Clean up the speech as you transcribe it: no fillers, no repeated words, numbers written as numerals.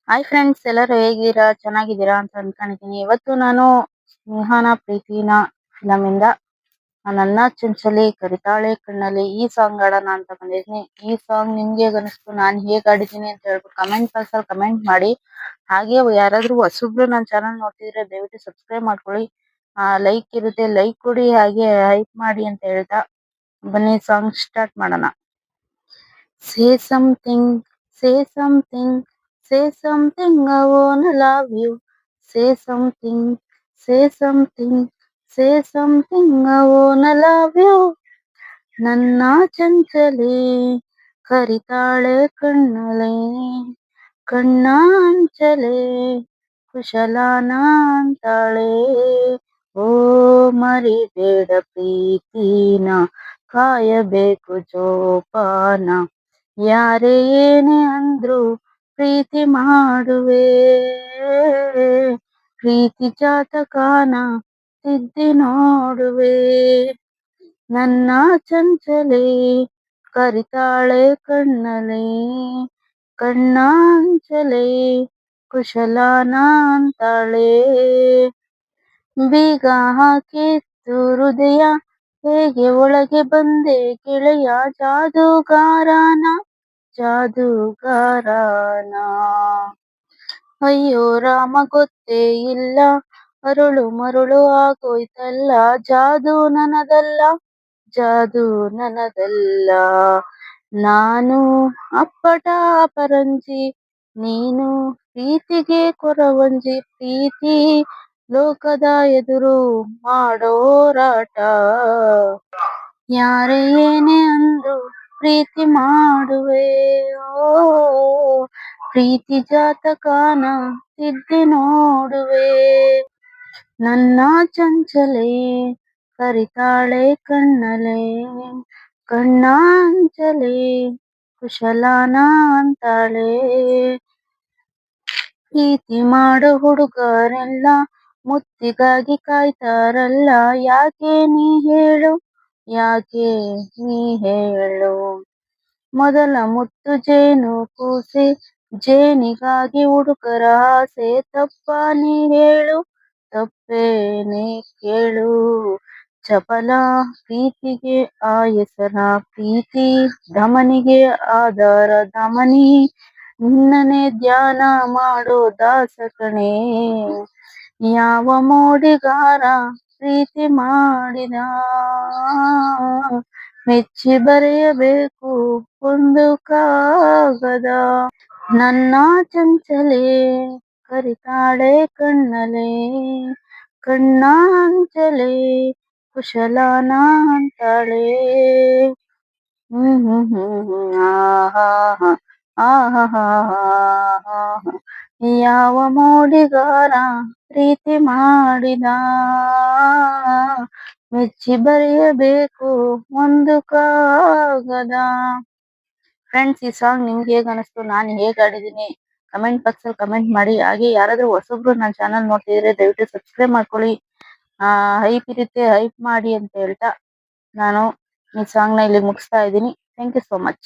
Hi friends, ಎಲ್ಲರೂ ಹೇಗಿದ್ದೀರಾ? ಚೆನ್ನಾಗಿದ್ದೀರಾ ಅಂತ ಅನ್ಕೊಂಡಿದ್ದೀನಿ. ಇವತ್ತು ನಾನು ಸ್ನೇಹನ ಪ್ರೀತಿನ ಫಿಲಮ್ ಇಂದ ನನ್ನ ಚಂಚಲಿ ಕರಿತಾಳೆ ಕಣ್ಣಲ್ಲಿ ಈ ಸಾಂಗ್ ಆಡೋಣ ಅಂತ ಬಂದಿದ್ದೀನಿ. ಈ ಸಾಂಗ್ ನಿಮ್ಗೆ ಹೇಗ್ ಅನಿಸ್ತು, ನಾನು ಹೇಗ್ ಆಡಿದ್ದೀನಿ ಅಂತ ಹೇಳ್ಬಿಟ್ಟು ಕಮೆಂಟ್ ಬಾಕ್ಸ್ ಅಲ್ಲಿ ಕಮೆಂಟ್ ಮಾಡಿ. ಹಾಗೆ ಯಾರಾದ್ರೂ ಹೊಸಬ್ರು ನನ್ನ ಚಾನಲ್ ನೋಡ್ತಿದ್ರೆ ದಯವಿಟ್ಟು ಸಬ್ಸ್ಕ್ರೈಬ್ ಮಾಡ್ಕೊಳ್ಳಿ. ಲೈಕ್ ಇರುತ್ತೆ, ಲೈಕ್ ಕೊಡಿ, ಹಾಗೆ ಹೈಪ್ ಮಾಡಿ ಅಂತ ಹೇಳ್ತಾ ಬನ್ನಿ ಸಾಂಗ್ ಸ್ಟಾರ್ಟ್ ಮಾಡೋಣ. Say something, say something, say something, I wanna love you. Say something, say something, say something, I wanna love you. ನನ್ನ ಚಂಚಲೆ ಕರಿತಾಳೆ ಕಣ್ಣಲೆ, ಕಣ್ಣಾಂಚಲೆ ಕುಶಲನ ಅಂತಾಳೆ. ಓ ಮರಿಬೇಡ ಪ್ರೀತಿನ, ಕಾಯಬೇಕು ಜೋಪಾನ. ಯಾರೇ ಏನೇ ಅಂದ್ರು ಪ್ರೀತಿ ಮಾಡುವೆ, ಪ್ರೀತಿ ಜಾತಕಾನ ತಿದ್ದಿ ನೋಡುವೆ. ನನ್ನ ಚಂಚಲೆ ಕರಿತಾಳೆ ಕಣ್ಣಲೆ, ಕಣ್ಣಾಂಚಲೆ ಕುಶಲನ ಅಂತಾಳೆ. ಬೀಗ ಹಾಕಿತ್ತು ಹೃದಯ, ಹೇಗೆ ಒಳಗೆ ಬಂದೆ ಗೆಳೆಯ, ಜಾದುಗಾರನ ಜಾದುಗಾರನ. ಅಯ್ಯೋ ರಾಮ ಗೊತ್ತೇ ಇಲ್ಲ, ಅರುಳು ಮರುಳು ಆಗೋಯ್ತಲ್ಲ, ಜಾದು ನನದಲ್ಲ, ಜಾದು ನನದಲ್ಲ. ನಾನು ಅಪ್ಪಟ ಅಪರಂಜಿ, ನೀನು ಪ್ರೀತಿಗೆ ಕೊರವಂಜಿ. ಪ್ರೀತಿ ಲೋಕದ ಎದುರು ಮಾಡೋರಾಟ, ಯಾರೇ ಏನೇ ಅಂದ್ರು ಪ್ರೀತಿ ಮಾಡುವೆ. ಓ ಪ್ರೀತಿ ಜಾತಕಾನ ತಿದ್ದಿ ನೋಡುವೆ. ನನ್ನ ಚಂಚಲೆ ಕರಿತಾಳೆ ಕಣ್ಣಲೆ, ಕಣ್ಣಾಂಚಲೆ ಕುಶಲನ ಅಂತಾಳೆ. ಪ್ರೀತಿ ಮಾಡೋ ಹುಡುಗರೆಲ್ಲ ಮುತ್ತಿಗಾಗಿ ಕಾಯ್ತಾರಲ್ಲ, ಯಾಕೆ ನೀ ಹೇಳು, ಯಾಕೆ ನೀ ಹೇಳು. ಮೊದಲ ಮುತ್ತು ಜೇನು ಕೂಸೆ, ಜೇನಿಗಾಗಿ ಹುಡುಗರ ಆಸೆ. ತಪ್ಪ ನೀ ಹೇಳು, ತಪ್ಪೇನೆ ಕೇಳು. ಚಪಲ ಪ್ರೀತಿಗೆ ಆ ಹೆಸರ, ಪ್ರೀತಿ ಧಮನಿಗೆ ಆಧಾರ. ಧಮನಿ ನಿನ್ನನೆ ಧ್ಯಾನ ಮಾಡೋ ದಾಸ ಕಣೆ. ಯಾವ ಮೋಡಿಗಾರ ಪ್ರೀತಿ ಮಾಡಿದ, ಮೆಚ್ಚಿ ಬರೆಯಬೇಕು ಒಂದು ಕಾಗದ. ನನ್ನ ಚಂಚಲೆ ಕರಿತಾಳೆ ಕಣ್ಣಲೆ, ಕಣ್ಣಾಂಚಲೆ ಕುಶಲನ ಅಂತಾಳೆ. ಆಹಾ ಆಹಾ, ಯಾವ ಮೋಡಿಗಾರ ಪ್ರೀತಿ ಮಾಡಿದ, ಮೆಚ್ಚಿ ಬರೆಯಬೇಕು ಒಂದು ಕಾಗದ. ಫ್ರೆಂಡ್ಸ್, ಈ ಸಾಂಗ್ ನಿಮ್ಗೆ ಹೇಗ್ ಅನಿಸ್ತು, ನಾನು ಹೇಗ್ ಆಡಿದ್ದೀನಿ ಕಮೆಂಟ್ ಬಾಕ್ಸ್ ಅಲ್ಲಿ ಕಮೆಂಟ್ ಮಾಡಿ. ಹಾಗೆ ಯಾರಾದ್ರೂ ಹೊಸಬ್ರು ನನ್ನ ಚಾನಲ್ ನೋಡ್ತಿದ್ರೆ ದಯವಿಟ್ಟು ಸಬ್ಸ್ಕ್ರೈಬ್ ಮಾಡ್ಕೊಳ್ಳಿ. ಹೈಪ್ ಇರುತ್ತೆ, ಹೈಪ್ ಮಾಡಿ ಅಂತ ಹೇಳ್ತಾ ನಾನು ಈ ಸಾಂಗ್ ನ ಇಲ್ಲಿ ಮುಗಿಸ್ತಾ ಇದ್ದೀನಿ. Thank you so much.